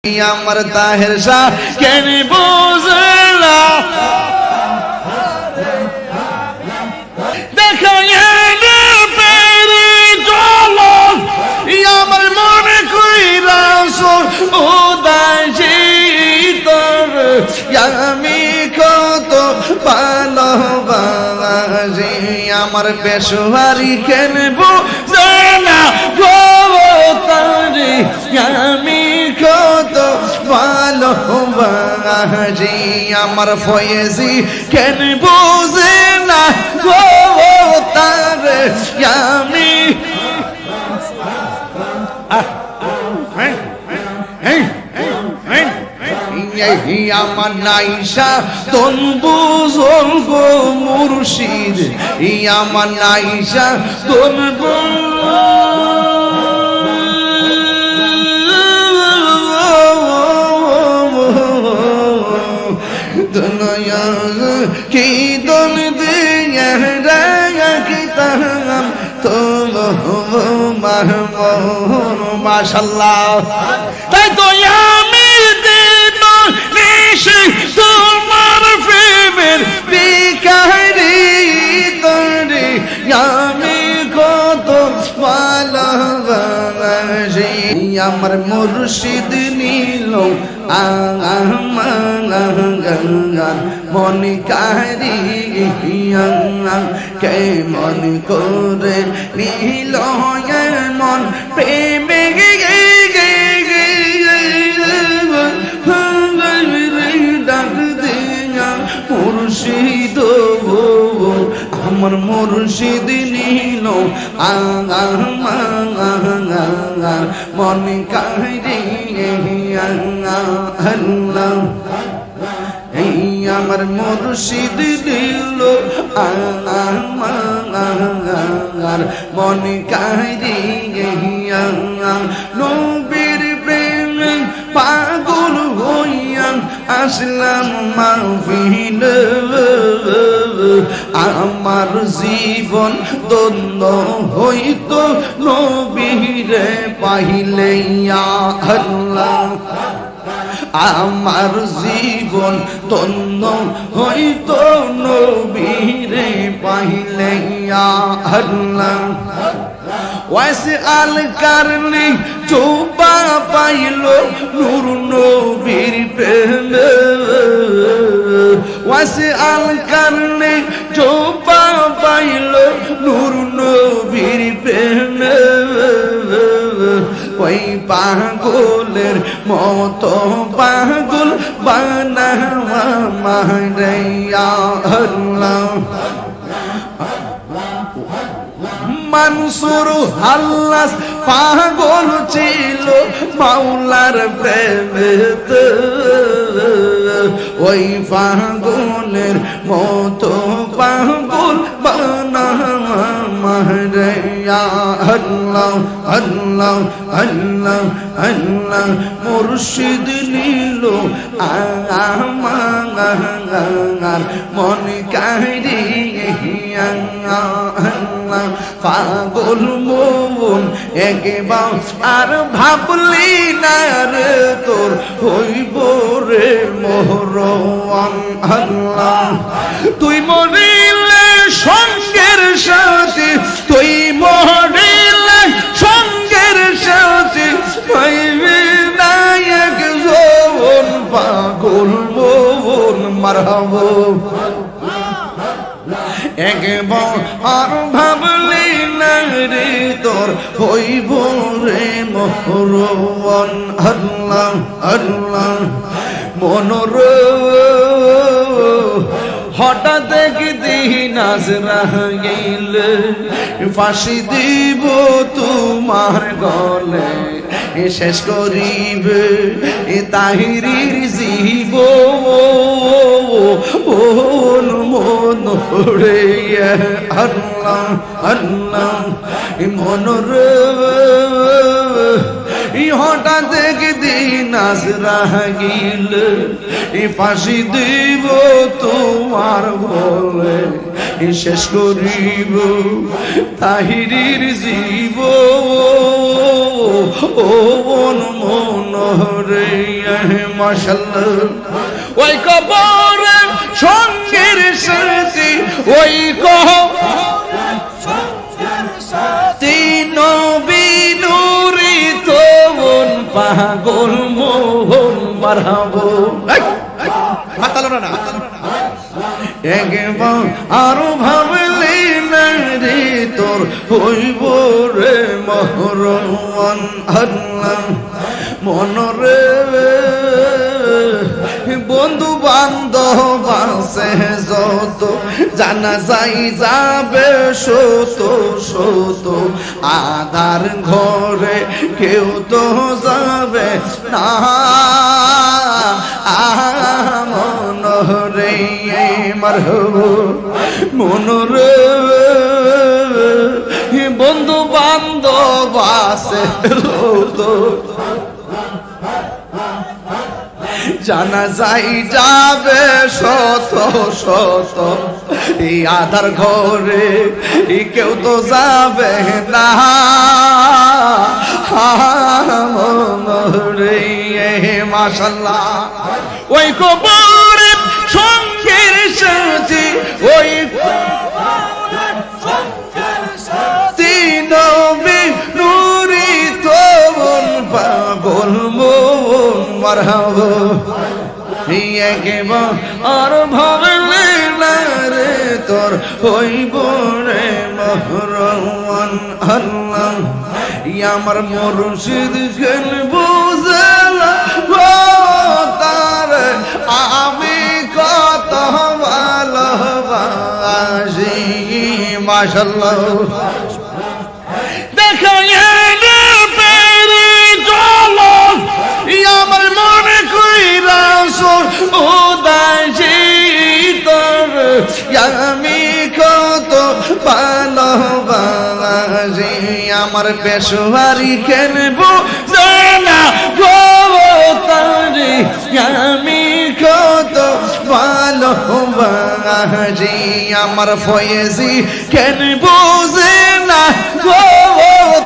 আমার তাহের শাহ কেন বুঝলা দেখাইয়া পেরে চলো আমার মনে কইরাস উদাসী তোর আমি কত ভালোবাসি আমার পেশোয়ারি কেন বুঝলা গো তারে আমি কত ভালোবাসি আমার ফয়েজি কেন বুঝে না গো তারে আমি আমার নাইশা তন বুঝল গো মুর্শিদ আমার নাইশা তন কি দল দিয়া রাখিতাম তোমার মাশাআল্লাহ তাই তো আমি দিন নিশি তোমার প্রেমের ভিখারি তোরে আমি কত ভালোবাসি আমার মুর্শিদ নীল আমার মন কারি কেমন করে নীল মন প্রেমে ডাক দিয়া মুর্শিদ আমার মুর্শিদ নীল আমার মন কারি আল্লাহ আমার মুর্শিদ দিল আমার মন কারি নবীর প্রেম পাগল হইয়া আসলাম মাহফিল আমার জীবন দ্বন্দ্ব হইত নবীরে পাইলে আল্লাহ আমার জীবন তন্ন হইতো নবীরে পাইলে আল্লাহ ওয়াসি আল কারনি চোপা পাইল নূর নবীর প্রেমে ওয়াসি আল কারনি চোপা পাইল নূর নবীর প্রেমে ওই পাগলের মতো পাগল বানাওয়া মারাইয়া আল্লাহ মনসুর হাল্লাস পাগল ছিল মাওলার প্রেমেতে ওই পাগলের মতো পাগল বানাওয়া মারাইয়া আল্লাহ আল্লাহ আল্লাহ আল্লাহ মুর্শিদ নীল আমার মন কারি আল্লাহ পাগল মন একবার আর ভাবলি না রে তোর হইব রে মোহরওয়ান আল্লাহ তুই মরিলে সঙ্গের সাথে তুই মরিলে সঙ্গের সাথে পাইবি নায়ক যৌবন পাগল মন মারহাবা একবার আর ভাবলি না রে তোর হইব রে মোহরওয়ান আল্লাহ আল্লাহ মনোর হঠাৎ একদিন আজরাইল ফাঁসি দিব তোমার গলে শেষ করিবে তাহিরির জীবন মন রে আল্লাহ আল্লাহ মনোর হঠাৎ একদিন আজরাইল ফাঁসি দিব তোমার বলে শেষ করিব তাহিরির জীবন মনরে মাশাআল্লাহ ওই কবরে সঙ্গের সাথে ওই নবী নূরে তোমন পাগল মোহন মারহাবো মাতালো না একবার আরো ভাবলে না রে তোর হইব রে মহরমান আল্লাহ মনরে বন্ধু বান্ধব আছে যত জানা যাই যাবে শত শত আধার ঘরে কেউ তো যাবে না মনরে মারহব মনরে বন্ধু বান্ধব আছে যত জানা যাই যাবে শত শত এই আধার ঘরে কেউ তো যাবে না রে মাশাআল্লাহ ওই কবরে সঙ্গের সাথে ওই নবী নূরে তোমন পাগল মোহন মারহাবা একবার আর ভাবলে না রে তোর হইব রে মহরমান আল্লাহ আমার মুর্শিদ কেন বুঝলা তার আমি কত ভালোবাসি মাশাআল্লাহ দেখা আমার মনে কইরা উদাসী তোর আমি কত ভালোবাসি আমার পেশোয়ারি খেলবো জানা গো তারি আমি কত ভালোবাসি আমার ফয়েজি খেলবো জানা গো